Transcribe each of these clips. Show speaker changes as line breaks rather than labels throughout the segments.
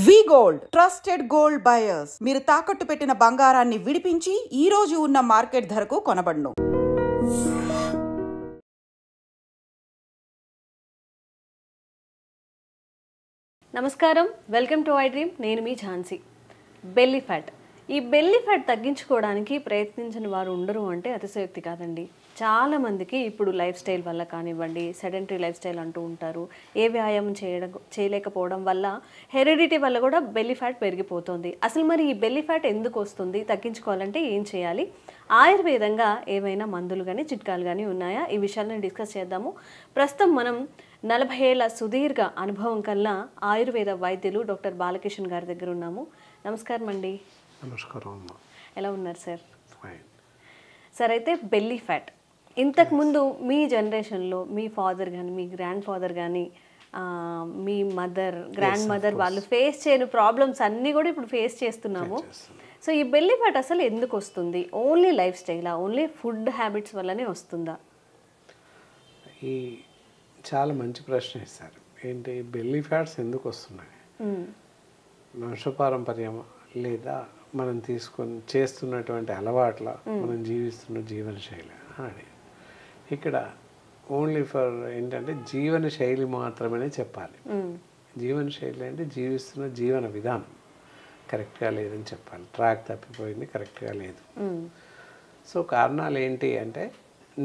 వి gold trusted gold buyers మీరు తాకట్టు పెట్టిన బంగారాన్ని విడిపించి ఈ రోజు ఉన్న మార్కెట్ ధరకు కొనబడును.
నమస్కారం, వెల్కమ్ టు ఐ డ్రీమ్. నేను మీ ఝాన్సీ. Belly fat. ఈ బెల్లీ ఫ్యాట్ తగ్గించుకోవడానికి ప్రయత్నించని వారు ఉండరు అంటే అతిశయోక్తి కాదండి. చాలామందికి ఇప్పుడు లైఫ్ స్టైల్ వల్ల కానివ్వండి, సెడెంటరీ లైఫ్ స్టైల్ అంటూ ఉంటారు. ఏ వ్యాయామం చేయలేకపోవడం వల్ల, హెరిడిటీ వల్ల కూడా బెల్లీ ఫ్యాట్ పెరిగిపోతుంది. అసలు మరి ఈ బెల్లీ ఫ్యాట్ ఎందుకు వస్తుంది, తగ్గించుకోవాలంటే ఏం చేయాలి, ఆయుర్వేదంగా ఏమైనా మందులు కానీ చిట్కాలు కానీ ఉన్నాయా, ఈ విషయాలను డిస్కస్ చేద్దాము. ప్రస్తుతం మనం 40 ఏళ్ల సుదీర్ఘ అనుభవం కల్లా ఆయుర్వేద వైద్యులు డాక్టర్ బాలకిషన్ గారి దగ్గర ఉన్నాము. నమస్కారం అండి.
నమస్కారం అమ్మా.
ఎలా ఉన్నారు సార్?
ఫైన్
సార్, అయితే బెల్లీ ఫ్యాట్ ఇంతకుముందు మీ జనరేషన్లో మీ ఫాదర్ కానీ, మీ గ్రాండ్ ఫాదర్ కానీ, మీ మదర్, గ్రాండ్ మదర్ వాళ్ళు ఫేస్ చేయని ప్రాబ్లమ్స్ అన్నీ కూడా ఇప్పుడు ఫేస్ చేస్తున్నాము. సో ఈ బెల్లీ ఫ్యాట్ అసలు ఎందుకు వస్తుంది? ఓన్లీ లైఫ్ స్టైలా, ఓన్లీ ఫుడ్ హ్యాబిట్స్ వల్లనే వస్తుందా?
ఈ చాలా మంచి ప్రశ్న ఇస్తారు. ఏంటి బెల్లీ ఫ్యాట్స్ ఎందుకు వస్తున్నాయి? వంశపారంపర్యమా లేదా మనం చేస్తున్నటువంటి అలవాట్ల, మనం జీవిస్తున్న జీవనశైలి అని ఇక్కడ ఓన్లీ ఫర్ ఏంటంటే జీవనశైలి మాత్రమే చెప్పాలి. జీవనశైలి అంటే జీవిస్తున్న జీవన విధానం కరెక్ట్గా లేదని చెప్పాలి. ట్రాక్ తప్పిపోయింది, కరెక్ట్గా లేదు. సో కారణాలు ఏంటి అంటే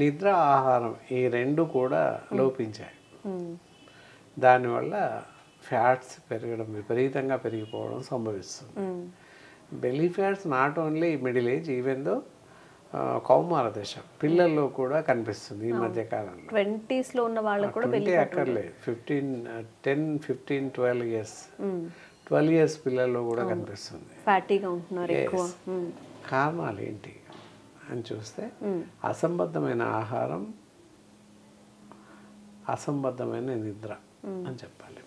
నిద్ర, ఆహారం ఈ రెండు కూడా లోపించాయి. దానివల్ల ఫ్యాట్స్ పెరగడం, విపరీతంగా పెరిగిపోవడం సంభవిస్తుంది. Belly fats not only middle age, even though కౌమార దశ పిల్లల్లో కూడా కనిపిస్తుంది ఈ మధ్య కాలంలో.
20s లో ఉన్న వాళ్ళకు కూడా బెల్లీ
అక్కర్లేదు, 10, 15, 12 ఇయర్స్ పిల్లల్లో కూడా కనిపిస్తుంది.
ఫ్యాటీగా ఉంటున్నారు ఎక్కువ.
కారణాలు ఏంటి అని చూస్తే అసంబద్ధమైన ఆహారం, అసంబద్ధమైన నిద్ర అని చెప్పాలి.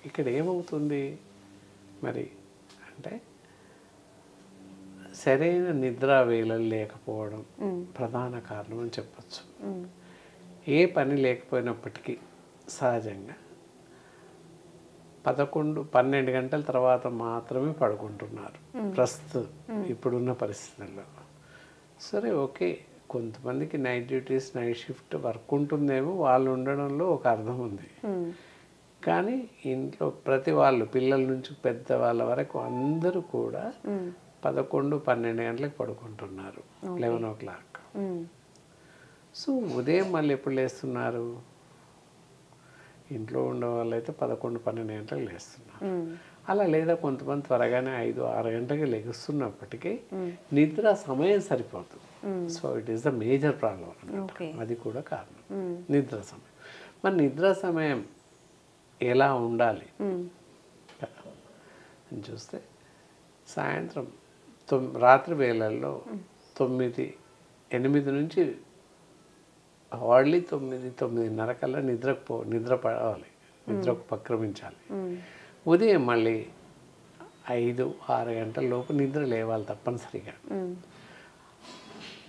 ఇక్కడ ఏమవుతుంది మరి అంటే సరైన నిద్ర వేళలు లేకపోవడం ప్రధాన కారణం అని చెప్పచ్చు. ఏ పని లేకపోయినప్పటికీ సహజంగా 11-12 గంటల తర్వాత మాత్రమే పడుకుంటున్నారు ప్రస్తుతం ఇప్పుడున్న పరిస్థితుల్లో. సరే, ఓకే, కొంతమందికి night duties, night shift work ఉంటుందేమో, వాళ్ళు ఉండడంలో ఒక అర్థం ఉంది. కానీ ఇంట్లో ప్రతి వాళ్ళు, పిల్లల నుంచి పెద్దవాళ్ళ వరకు అందరూ కూడా 11-12 గంటలకు పడుకుంటున్నారు, 11 o'clock. సో ఉదయం మళ్ళీ ఎప్పుడు లేస్తున్నారు? ఇంట్లో ఉండే వాళ్ళు అయితే 11-12 గంటలకు లేస్తున్నారు. అలా లేదా కొంతమంది త్వరగానే 5-6 గంటలకి లెగుస్తున్నప్పటికీ నిద్ర సమయం సరిపోతుంది. So it is the major problem అన్నమాట. అది కూడా కారణం, నిద్ర సమయం. మరి నిద్ర సమయం ఎలా ఉండాలి అని చూస్తే సాయంత్రం రాత్రి వేళల్లో 8 నుంచి హార్డ్లీ 9-9:30 కల్లా నిద్ర పడాలి, నిద్రకు ఉపక్రమించాలి. ఉదయం మళ్ళీ 5-6 గంటల లోపు నిద్ర లేవాలి తప్పనిసరిగా.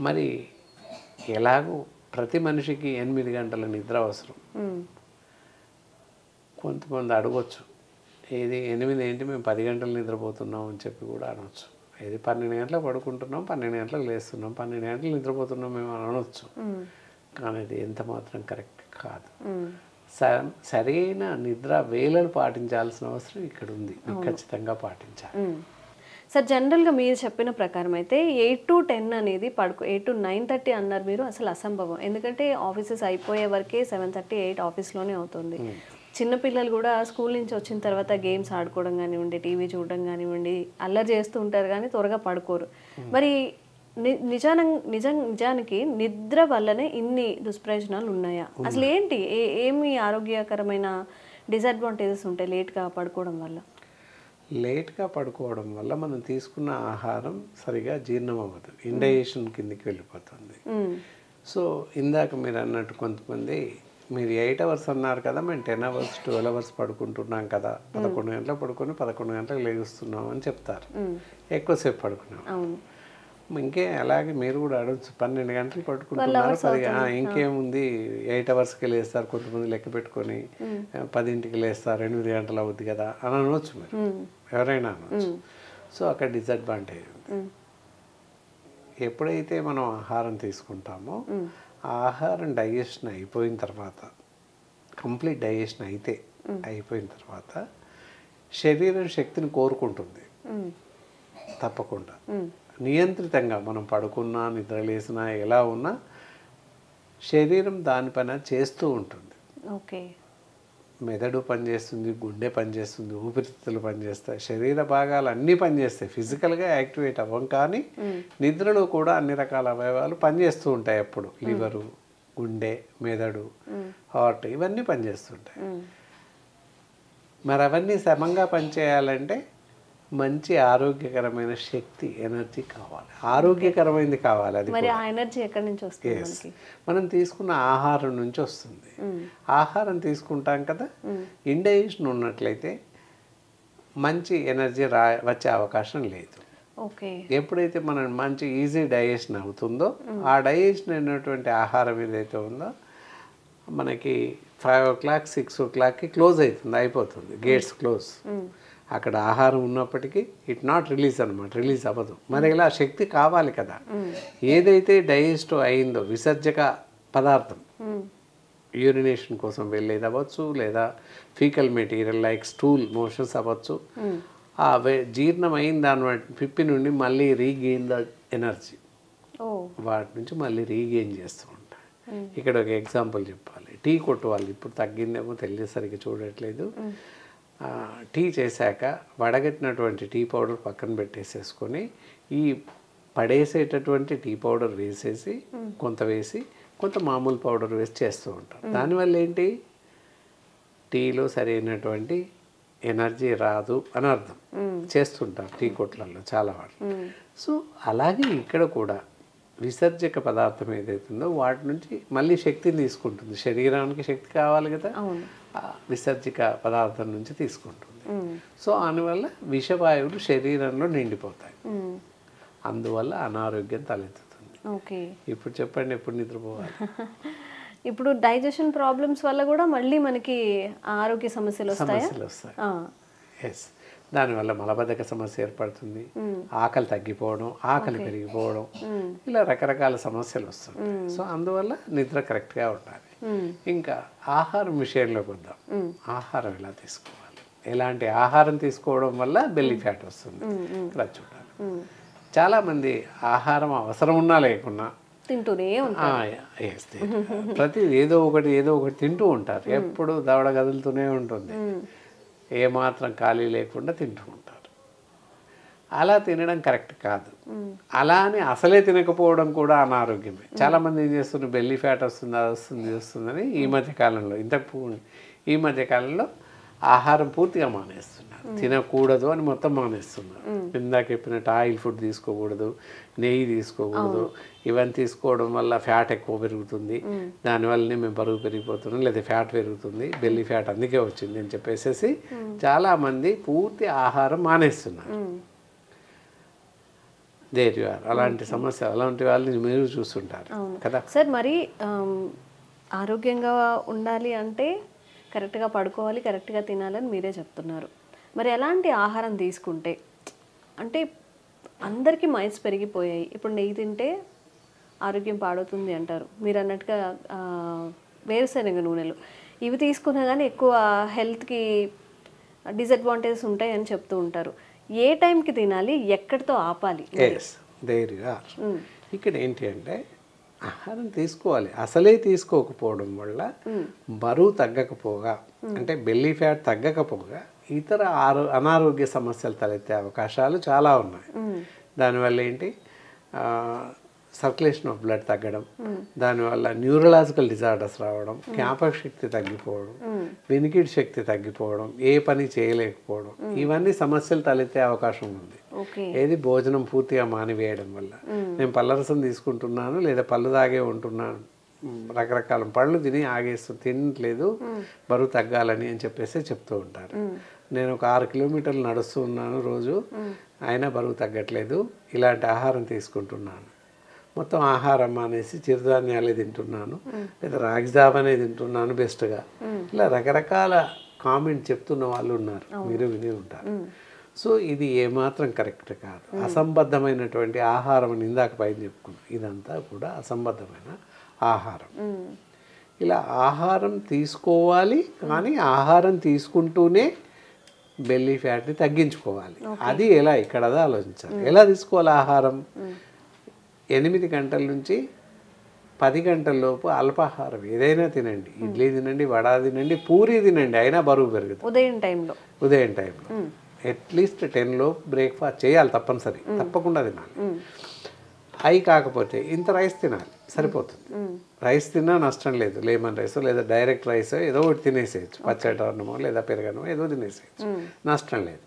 మరి ఎలాగో ప్రతి మనిషికి 8 గంటల నిద్ర అవసరం. కొంతమంది అడగొచ్చు, ఏది 8 ఏంటి, మేము 10 గంటలు నిద్రపోతున్నాం అని చెప్పి కూడా అనవచ్చు. ఏది 12 గంటలకు పడుకుంటున్నాం, 12 గంటలకు లేస్తున్నాం, 12 గంటలు నిద్రపోతున్నాం మేము అనవచ్చు. కానీ అది ఎంత మాత్రం కరెక్ట్ కాదు. సరైన నిద్ర వేళలు పాటించాల్సిన అవసరం ఇక్కడ ఉంది, ఖచ్చితంగా పాటించాలి.
సార్, జనరల్గా మీరు చెప్పిన ప్రకారం అయితే 8 to 10 అనేది 8 to 9:30 అన్నారు మీరు, అసలు అసంభవం. ఎందుకంటే ఆఫీసెస్ అయిపోయే వరకే 7:30, 8 ఆఫీస్లోనే అవుతుంది. చిన్నపిల్లలు కూడా స్కూల్ నుంచి వచ్చిన తర్వాత గేమ్స్ ఆడుకోవడం కానివ్వండి, టీవీ చూడడం కానివ్వండి, అల్లరి చేస్తూ ఉంటారు కానీ త్వరగా పడుకోరు. మరి నిజానికి నిద్ర వల్లనే ఇన్ని దుష్ప్రయోజనాలు ఉన్నాయా? అసలు ఏంటి, ఏమి ఆరోగ్యకరమైన డిసడ్వాంటేజెస్ ఉంటాయి లేట్గా పడుకోవడం వల్ల?
లేట్గా పడుకోవడం వల్ల మనం తీసుకున్న ఆహారం సరిగా జీర్ణం అవ్వదు, ఇండైజెషన్ కిందికి వెళ్ళిపోతుంది. సో ఇందాక మీరు అన్నట్టు కొంతమంది, మీరు 8 hours అన్నారు కదా, మేము 10 hours 12 hours పడుకుంటున్నాం కదా, 11 గంటలకు పడుకొని 11 గంటలకు లేగుస్తున్నాం అని చెప్తారు. ఎక్కువసేపు పడుకున్నాం. ఇంకే అలాగే మీరు కూడా అడగచ్చు, 12 గంటలు పట్టుకుంటున్నారు, 10 ఇంకేముంది 8 అవర్స్కి లేస్తారు, కొంతమంది లెక్క పెట్టుకొని 10ంటికి లేస్తారు, 8 గంటలు అవుద్ది కదా అని అనవచ్చు మీరు, ఎవరైనా అనవచ్చు. సో అక్కడ డిసడ్వాంటేజ్ ఉంది. ఎప్పుడైతే మనం ఆహారం తీసుకుంటామో ఆ ఆహారం డైజెషన్ అయిపోయిన తర్వాత, కంప్లీట్ డైజెషన్ అయిపోయిన తర్వాత శరీరం శక్తిని కోరుకుంటుంది తప్పకుండా. నియంత్రితంగా మనం పడుకున్నా నిద్రలేసినా ఎలా ఉన్నా శరీరం దాని పని చేస్తూ ఉంటుంది.
ఓకే.
మెదడు పనిచేస్తుంది, గుండె పనిచేస్తుంది, ఊపిరితిత్తులు పనిచేస్తాయి, శరీర భాగాలు అన్నీ పనిచేస్తాయి. ఫిజికల్గా యాక్టివేట్ అవ్వం, కానీ నిద్రలో కూడా అన్ని రకాల అవయవాలు పనిచేస్తూ ఉంటాయి. ఎప్పుడు లివరు, గుండె, మెదడు, హార్ట్ ఇవన్నీ పనిచేస్తుంటాయి. మరి అవన్నీ సమంగా పనిచేయాలంటే మంచి ఆరోగ్యకరమైన శక్తి, ఎనర్జీ కావాలి. ఆరోగ్యకరమైనది కావాలి. అది
మరి ఆ ఎనర్జీ ఎక్కడి నుంచి వస్తుంది?
మనం తీసుకున్న ఆహారం నుంచి వస్తుంది. ఆహారం తీసుకుంటాం కదా, ఇండైజెషన్ ఉన్నట్లయితే మంచి ఎనర్జీ వచ్చే అవకాశం లేదు.
ఓకే.
ఎప్పుడైతే మనం మంచి ఈజీ డైజెషన్ అవుతుందో, ఆ డైజెషన్ అయినటువంటి ఆహారం ఏదైతే ఉందో మనకి 5 o'clock 6 o'clockకి క్లోజ్ అవుతుంది, అయిపోతుంది, గేట్స్ క్లోజ్. అక్కడ ఆహారం ఉన్నప్పటికీ ఇట్ నాట్ రిలీజ్ అనమాట, రిలీజ్ అవ్వదు. మరి ఇలా శక్తి కావాలి కదా. ఏదైతే డైజెస్ట్ అయిందో విసర్జక పదార్థం, యూరినేషన్ కోసం వెళ్ళేది అవ్వచ్చు, లేదా faecal material like stool motions అవ్వచ్చు, ఆ జీర్ణం అయిన దాని పిప్పి నుండి మళ్ళీ రీగెయిన్ ద ఎనర్జీ, వాటి నుంచి మళ్ళీ రీగెయిన్ చేస్తూ ఉంటాయి. ఇక్కడ ఒక ఎగ్జాంపుల్ చెప్పాలి. టీ కొట్టు వాళ్ళు ఇప్పుడు తగ్గిందేమో తెలియసరికి చూడట్లేదు. టీ చేశాక వడగట్టినటువంటి టీ పౌడర్ పక్కన పెట్టేసేసుకొని ఈ పడేసేటటువంటి టీ పౌడర్ వేసేసి కొంత మామూలు పౌడర్ వేసి చేస్తూ ఉంటారు. దానివల్ల ఏంటి, టీలో సరైనటువంటి ఎనర్జీ రాదు అని అర్థం. చేస్తుంటారు టీ కొట్లలో చాలా వాడు. సో అలాగే ఇక్కడ కూడా విసర్జక పదార్థం ఏదైతుందో వాటి నుంచి మళ్ళీ శక్తిని తీసుకుంటుంది. శరీరానికి శక్తి కావాలి కదా, విసర్జక పదార్థం నుంచి తీసుకుంటుంది. సో అందువల్ల విషవాయువులు శరీరంలో నిండిపోతాయి, అందువల్ల అనారోగ్యం తలెత్తుతుంది.
ఓకే.
ఇప్పుడు చెప్పండి, ఎప్పుడు నిద్రపోవాలి?
ఇప్పుడు డైజెషన్ ప్రాబ్లమ్స్ వల్ల కూడా మళ్ళీ మనకి ఆరోగ్య సమస్యలు వస్తాయి.
ఎస్, దానివల్ల మలబద్ధక సమస్య ఏర్పడుతుంది, ఆకలి తగ్గిపోవడం, ఆకలి పెరిగిపోవడం, ఇలా రకరకాల సమస్యలు వస్తుంటాయి. సో అందువల్ల నిద్ర కరెక్ట్గా ఉండాలి. ఇంకా ఆహారం విషయంలోకి వద్దాం. ఆహారం ఎలా తీసుకోవాలి, ఎలాంటి ఆహారం తీసుకోవడం వల్ల బెల్లీ ఫ్యాట్ వస్తుంది ఇలా చూడాలి. చాలామంది ఆహారం అవసరం ఉన్నా లేకున్నా
తింటూనే
ప్రతి ఏదో ఒకటి తింటూ ఉంటారు. ఎప్పుడు దవడ కదులుతూనే ఉంటుంది, ఏమాత్రం ఖాళీ లేకుండా తింటూ ఉంటారు. అలా తినడం కరెక్ట్ కాదు. అలా అని అసలే తినకపోవడం కూడా అనారోగ్యమే. చాలామంది ఏం చేస్తున్నారు, బెల్లీ ఫ్యాట్ వస్తుంది, అది వస్తుంది, ఇది వస్తుందని ఈ మధ్యకాలంలో ఆహారం పూర్తిగా మానేస్తున్నారు. తినకూడదు అని మొత్తం మానేస్తున్నారు. ఇందాక చెప్పినట్టు ఆయిల్ ఫుడ్ తీసుకోకూడదు, నెయ్యి తీసుకోకూడదు, ఇవన్నీ తీసుకోవడం వల్ల ఫ్యాట్ ఎక్కువ పెరుగుతుంది, దానివల్లనే మేము బరువు పెరిగిపోతున్నాం, లేదా ఫ్యాట్ పెరుగుతుంది, బెల్లీ ఫ్యాట్ అందుకే వచ్చింది అని చెప్పేసి చాలామంది పూర్తి ఆహారం మానేస్తున్నారు. అలాంటి సమస్య, అలాంటి వాళ్ళని మీరు చూస్తుంటారు కదా
సార్. మరి ఆరోగ్యంగా ఉండాలి అంటే కరెక్ట్గా పడుకోవాలి, కరెక్ట్గా తినాలని మీరే చెప్తున్నారు. మరి ఎలాంటి ఆహారం తీసుకుంటే, అంటే అందరికీ మైల్స్ పెరిగిపోయాయి, ఇప్పుడు నెయ్యి తింటే ఆరోగ్యం పాడవుతుంది అంటారు. మీరు అన్నట్టుగా వేరుశనగ నూనెలు ఇవి తీసుకున్నా కానీ ఎక్కువ హెల్త్కి డిసడ్వాంటేజెస్ ఉంటాయి అని చెప్తూ ఉంటారు. ఏ టైంకి తినాలి, ఎక్కడితో ఆపాలి?
ఇక్కడ ఏంటి అంటే ఆహారం తీసుకోవాలి, అసలే తీసుకోకపోవడం వల్ల బరువు తగ్గకపోగా, అంటే బెల్లీ ఫ్యాట్ తగ్గకపోగా ఇతర అనారోగ్య సమస్యలు తలెత్తే అవకాశాలు చాలా ఉన్నాయి. దానివల్ల ఏంటి, సర్క్యులేషన్ ఆఫ్ బ్లడ్ తగ్గడం, దానివల్ల న్యూరలాజికల్ డిజార్డర్స్ రావడం, జ్ఞాపక శక్తి తగ్గిపోవడం, వెనికిడి శక్తి తగ్గిపోవడం, ఏ పని చేయలేకపోవడం, ఇవన్నీ సమస్యలు తలెత్తే అవకాశం ఉంది. ఏది భోజనం పూర్తిగా మానివేయడం వల్ల. నేను పళ్ళరసం తీసుకుంటున్నాను, లేదా పళ్ళు తాగే ఉంటున్నాను, రకరకాల పళ్ళు తిని తినట్లేదు బరువు తగ్గాలని అని చెప్పేసి చెప్తూ ఉంటారు. నేను ఒక 6 కిలోమీటర్లు నడుస్తూ ఉన్నాను రోజు, అయినా బరువు తగ్గట్లేదు, ఇలాంటి ఆహారం తీసుకుంటున్నాను, మొత్తం ఆహారం మానేసి చిరుధాన్యాలే తింటున్నాను, లేదా రాగి జావనే తింటున్నాను బెస్ట్గా, ఇలా రకరకాల కామెంట్ చెప్తున్న వాళ్ళు ఉన్నారు, మీరు విని ఉంటారు. సో ఇది ఏమాత్రం కరెక్ట్ కాదు. అసంబద్ధమైనటువంటి ఆహారం అని ఇందాక పైన చెప్పుకున్నాం, ఇదంతా కూడా అసంబద్ధమైన ఆహారం. ఇలా ఆహారం తీసుకోవాలి, కానీ ఆహారం తీసుకుంటూనే బెల్లీ ఫ్యాట్ని తగ్గించుకోవాలి. అది ఎలా, ఇక్కడ అదే ఆలోచించాలి. ఎలా తీసుకోవాలి ఆహారం? 8 గంటల నుంచి 10 గంటల లోపు అల్పాహారం ఏదైనా తినండి, ఇడ్లీ తినండి, వడ తినండి, పూరి తినండి, అయినా బరువు పెరుగుతుంది. ఉదయం టైంలో అట్లీస్ట్ 10 లోపు బ్రేక్ఫాస్ట్ చేయాలి, తప్పనిసరి, తప్పకుండా తినాలి. హై కాకపోతే ఇంత రైస్ తినాలి, సరిపోతుంది. రైస్ తిన్నా నష్టం లేదు, లెమన్ రైస్ లేదా డైరెక్ట్ రైస్ ఏదో ఒకటి తినేసేయచ్చు, పచ్చడి అన్నమో లేదా పెరగనమో ఏదో తినేసేయచ్చు, నష్టం లేదు.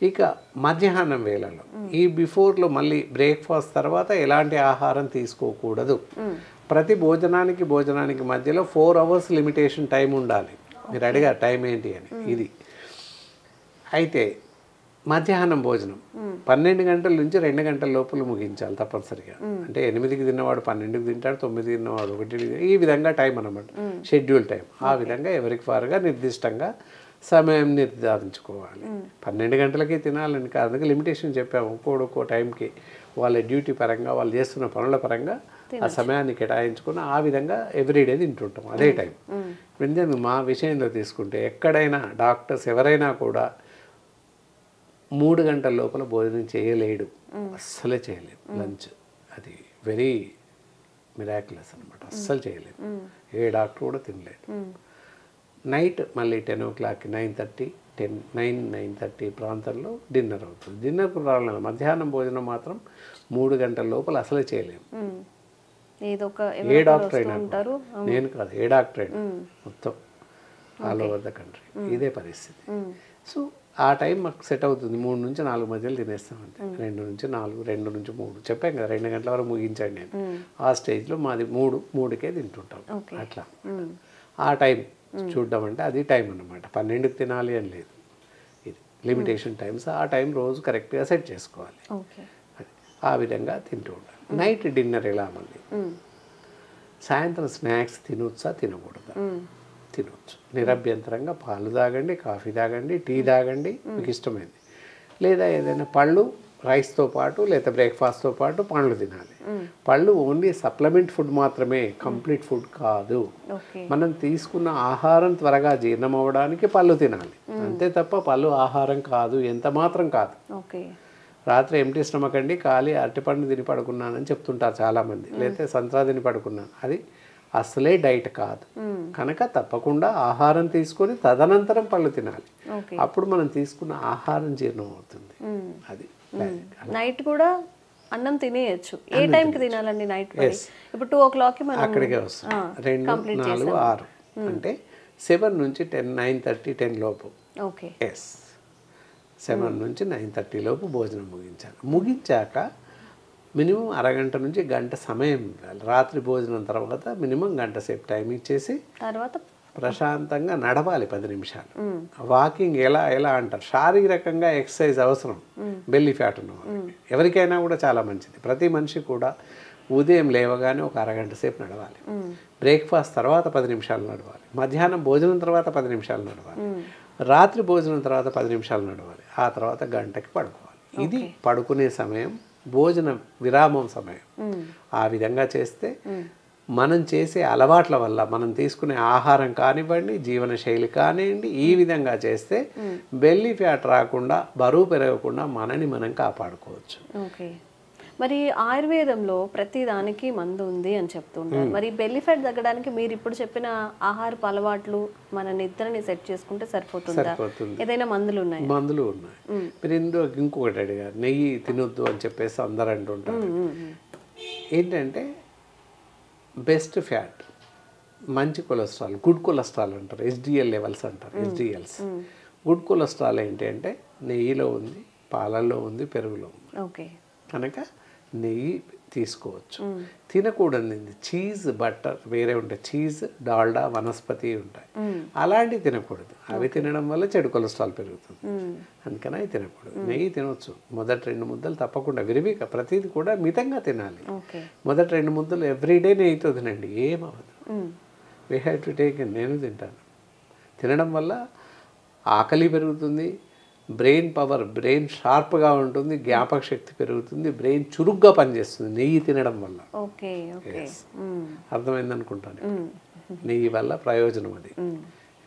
ఇక మధ్యాహ్నం వేళలో ఈ బిఫోర్లో మళ్ళీ బ్రేక్ఫాస్ట్ తర్వాత ఎలాంటి ఆహారం తీసుకోకూడదు. ప్రతి భోజనానికి మధ్యలో 4 అవర్స్ లిమిటేషన్ టైం ఉండాలి. మీరు అడిగారు టైం ఏంటి అని, ఇది. అయితే మధ్యాహ్నం భోజనం 12 గంటల నుంచి 2 గంటల లోపల ముగించాలి తప్పనిసరిగా. అంటే 8కి తిన్నవాడు 12కి తింటాడు, 9కి తిన్నవాడు 1, ఈ విధంగా టైం అన్నమాట, షెడ్యూల్ టైం. ఆ విధంగా ఎవరికి వారుగా నిర్దిష్టంగా సమయం నిర్ధారించుకోవాలి. 12 గంటలకి తినాలని కాదు, అందుకే లిమిటేషన్ చెప్పాము. ఒక్కో టైంకి వాళ్ళ డ్యూటీ పరంగా, వాళ్ళు చేస్తున్న పనుల పరంగా ఆ సమయాన్ని కేటాయించుకుని ఆ విధంగా ఎవ్రీడే తింటుంటాం అదే టైం. ఎందుకంటే మా విషయంలో తీసుకుంటే ఎక్కడైనా డాక్టర్స్ ఎవరైనా కూడా 3 గంటల లోపల భోజనం చేయలేడు, అస్సలే చేయలేము. లంచ్ అది వెరీ మిరాక్యులస్ అనమాట, అస్సలు చేయలేము. ఏ డాక్టర్ కూడా తినలేడు. నైట్ మళ్ళీ 10 o'clock 9:30 ప్రాంతంలో డిన్నర్ అవుతుంది. డిన్నర్కు రావాలి. మధ్యాహ్నం భోజనం మాత్రం 3 గంటల లోపల అసలే చేయలేము. ఏ డాక్టర్ అయినా, నేను కాదు, ఏ డాక్టర్ అయినా మొత్తం ఆల్ ఓవర్ ద కంట్రీ ఇదే పరిస్థితి. సో ఆ టైం మాకు సెట్ అవుతుంది. 3 నుంచి 4 మధ్యలో తినేస్తాం అంతే. 2 నుంచి 4, 2 నుంచి 3 చెప్పాం కదా, 2 గంటల వరకు ముగించండి నేను. ఆ స్టేజ్లో మాది 3కే తింటుంటాం అట్లా. ఆ టైం చూడడం అంటే అది టైం అన్నమాట. 12కి తినాలి అని లేదు, ఇది లిమిటేషన్ టైమ్స్. ఆ టైం రోజు కరెక్ట్గా సెట్ చేసుకోవాలి. అది ఆ విధంగా తింటూ ఉండాలి. నైట్ డిన్నర్ ఎలా మళ్ళీ సాయంత్రం స్నాక్స్ తినొచ్చా తినకూడదా? తినవచ్చు. నిరభ్యంతరంగా పాలు తాగండి, కాఫీ తాగండి, టీ తాగండి, మీకు ఇష్టమైంది. లేదా ఏదైనా పళ్ళు రైస్తో పాటు లేదా బ్రేక్ఫాస్ట్తో పాటు పండ్లు తినాలి. పళ్ళు ఓన్లీ సప్లిమెంట్ ఫుడ్ మాత్రమే, కంప్లీట్ ఫుడ్ కాదు. మనం తీసుకున్న ఆహారం త్వరగా జీర్ణం అవ్వడానికి పళ్ళు తినాలి, అంతే తప్ప పళ్ళు ఆహారం కాదు, ఎంత మాత్రం కాదు. రాత్రి ఎంటీ స్టమక్ అండి, ఖాళీ అరటిపండు తిని పడుకున్నానని చెప్తుంటారు చాలామంది, లేకపోతే సంత్రా తిని పడుకున్నాను, అది అసలే డైట్ కాదు. కనుక తప్పకుండా ఆహారం తీసుకొని తదనంతరం పళ్ళు తినాలి. అప్పుడు మనం తీసుకున్న ఆహారం జీర్ణం అవుతుంది. అది
నైట్ కూడా అన్నం తినేయచ్చు. ఏ టైంకి తినాలండి నైట్? ఇప్పుడు 2 o'clock మనం
అక్కడికే వస్తాం. 2, 4, 6 అంటే 7 నుంచి 10, 9:30, 10 లోపు. ఎస్, 7 నుంచి 9:30 లోపు భోజనం ముగించాలి. ముగించాక మినిమం అరగంట నుంచి గంట సమయం ఇవ్వాలి. రాత్రి భోజనం తర్వాత మినిమం గంట సేపు టైం ఇచ్చేసి తర్వాత ప్రశాంతంగా నడవాలి 10 నిమిషాలు. వాకింగ్ ఎలా అంటారు, శారీరకంగా ఎక్సర్సైజ్ అవసరం బెల్లీ ఫ్యాట్ ఉన్న వాళ్ళకి. ఎవరికైనా కూడా చాలా మంచిది. ప్రతి మనిషి కూడా ఉదయం లేవగానే ఒక అరగంట సేపు నడవాలి. బ్రేక్ఫాస్ట్ తర్వాత 10 నిమిషాలు నడవాలి. మధ్యాహ్నం భోజనం తర్వాత 10 నిమిషాలు నడవాలి. రాత్రి భోజనం తర్వాత 10 నిమిషాలు నడవాలి. ఆ తర్వాత గంటకి పడుకోవాలి. ఇది పడుకునే సమయం, భోజన విరామం సమయం. ఆ విధంగా చేస్తే మనం చేసే అలవాట్ల వల్ల, మనం తీసుకునే ఆహారం కానివ్వండి, జీవన శైలి కానివ్వండి, ఈ విధంగా చేస్తే బెల్లీ ఫ్యాట్ రాకుండా, బరువు పెరగకుండా మనని మనం కాపాడుకోవచ్చు.
మరి ఆయుర్వేదంలో ప్రతి దానికి మందు ఉంది అని చెప్తుంటారు. మరి బెల్లీ ఫ్యాట్ తగ్గడానికి మీరు ఇప్పుడు చెప్పిన ఆహారపు అలవాట్లు మన నిద్రని సెట్ చేసుకుంటే సరిపోతుందా? ఏదైనా మందులు ఉన్నాయి?
మందులు ఉన్నాయి. మీరు ఇంకొకటి అడిగారు, నెయ్యి తినొద్దు అని చెప్పేసి అందరు అంటుంటారు. ఏంటంటే బెస్ట్ ఫ్యాట్, మంచి కొలెస్ట్రాల్, గుడ్ కొలెస్ట్రాల్ అంటారు, HDL లెవెల్స్ అంటారు, HDLs. గుడ్ కొలెస్ట్రాల్ ఏంటి అంటే నెయ్యిలో ఉంది, పాలల్లో ఉంది, పెరుగులో ఉంది. కనుక నెయ్యి తీసుకోవచ్చు. తినకూడదు చీజ్, బటర్ వేరే ఉంటాయి, చీజ్, డాల్డా, వనస్పతి ఉంటాయి, అలాంటివి తినకూడదు. అవి తినడం వల్ల చెడు కొలెస్ట్రాల్ పెరుగుతుంది, అందుకని అవి తినకూడదు. నెయ్యి తినవచ్చు, మొదటి 2 ముద్దలు తప్పకుండా విరివిక, ప్రతిదీ కూడా మితంగా తినాలి. మొదటి 2 ముద్దలు ఎవ్రీడే నెయ్యితో తినండి, ఏమవ్వదు. We have to take. నేను తింటాను. తినడం వల్ల ఆకలి పెరుగుతుంది, బ్రెయిన్ పవర్, బ్రెయిన్ షార్ప్గా ఉంటుంది, జ్ఞాపక శక్తి పెరుగుతుంది, బ్రెయిన్ చురుగ్గా పనిచేస్తుంది నెయ్యి తినడం వల్ల. అర్థమైంది అనుకుంటాను. నెయ్యి వల్ల ప్రయోజనం అది.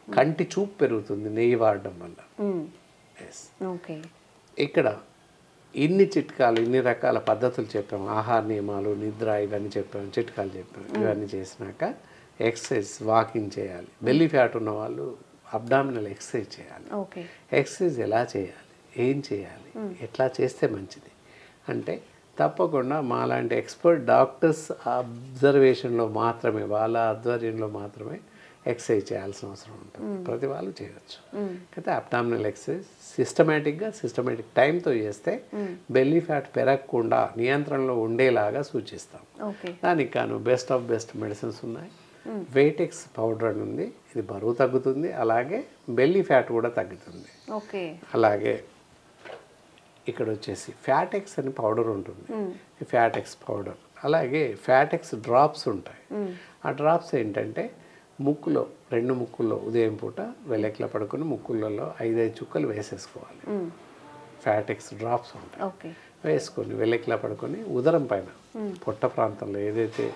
కంటి చూపు పెరుగుతుంది నెయ్యి వాడడం వల్ల. ఇక్కడ ఇన్ని చిట్కాలు, ఇన్ని రకాల పద్ధతులు చెప్పాము, ఆహార నియమాలు, నిద్ర, ఇవన్నీ చెప్పాము, చిట్కాలు చెప్పాము. ఇవన్నీ చేసినాక ఎక్సర్సైజ్, వాకింగ్ చేయాలి. బెల్లీ ఫ్యాట్ ఉన్న వాళ్ళు అబ్డామినల్ ఎక్సర్సైజ్ చేయాలి. ఎక్సర్సైజ్ ఎలా చేయాలి, ఏం చేయాలి, ఎట్లా చేస్తే మంచిది అంటే తప్పకుండా మాలాంటి ఎక్స్పర్ట్ డాక్టర్స్ అబ్జర్వేషన్లో మాత్రమే, వాళ్ళ ఆధ్వర్యంలో మాత్రమే ఎక్సర్సైజ్ చేయాల్సిన అవసరం ఉంటుంది. ప్రతి వాళ్ళు చేయవచ్చు. అయితే అబ్డామినల్ ఎక్సర్సైజ్ సిస్టమేటిక్ టైంతో చేస్తే బెల్లీ ఫ్యాట్ పెరగకుండా నియంత్రణలో ఉండేలాగా సూచిస్తాం. దానికి కాను బెస్ట్ ఆఫ్ బెస్ట్ మెడిసిన్స్ ఉన్నాయి. వెయిటెక్స్ పౌడర్ అని ఉంది, ఇది బరువు తగ్గుతుంది, అలాగే బెల్లీ ఫ్యాట్ కూడా తగ్గుతుంది. అలాగే ఇక్కడ వచ్చేసి ఫ్యాటెక్స్ అని పౌడర్ ఉంటుంది, ఫ్యాటెక్స్ పౌడర్. అలాగే ఫ్యాటెక్స్ డ్రాప్స్ ఉంటాయి. ఆ డ్రాప్స్ ఏంటంటే ముక్కులో, 2 ముక్కుల్లో ఉదయం పూట వెల్లెక్ల పడుకొని ముక్కులలో 5 చుక్కలు వేసేసుకోవాలి. ఫ్యాటెక్స్ డ్రాప్స్ ఉంటాయి, వేసుకొని వెల్లెక్ల పడుకొని ఉదరం పైన పొట్ట ప్రాంతంలో ఏదైతే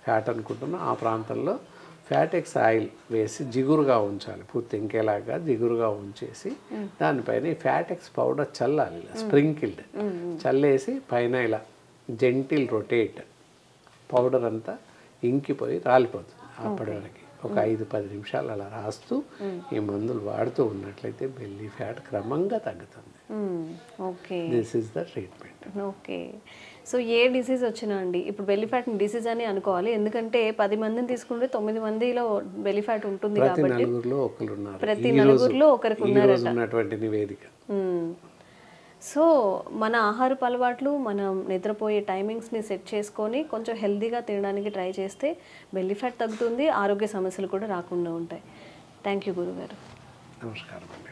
ఫ్యాట్ అనుకుంటున్నా ఆ ప్రాంతంలో ఫ్యాటెక్స్ ఆయిల్ వేసి జిగురుగా ఉంచాలి. పూర్తి ఇంకేలాగా జిగురుగా ఉంచేసి దానిపైన ఈ ఫ్యాటెక్స్ పౌడర్ చల్లాలి. స్ప్రింకిల్డ్ చల్లేసి పైన ఇలా జెంటిల్ రొటేట్, పౌడర్ అంతా ఇంకిపోయి రాలిపోతుంది. అప్పటి వరకు ఒక 5-10 నిమిషాలు అలా రాస్తూ ఈ మందులు వాడుతూ ఉన్నట్లయితే బెల్లీ ఫ్యాట్ క్రమంగా తగ్గుతుంది. This is the treatment.
Okay. So A disease వచ్చినా అండి, ఇప్పుడు బెల్లీ ఫ్యాట్ డిసీజ్ అని అనుకోవాలి, ఎందుకంటే 10 మందిని తీసుకుంటే 9 మందిలో బెల్లీ ఫ్యాట్ ఉంటుంది కాబట్టి ప్రతి నలుగురిలో ఒకరికి ఉన్నారట.
నివేదిక.
సో మన ఆహారపు అలవాట్లు, మనం నిద్రపోయే టైమింగ్స్ని సెట్ చేసుకొని కొంచెం హెల్తీగా తినడానికి ట్రై చేస్తే బెల్లీ ఫ్యాట్ తగ్గుతుంది, ఆరోగ్య సమస్యలు కూడా రాకుండా ఉంటాయి. థ్యాంక్ యూ గురుగారు.
నమస్కారం అండి.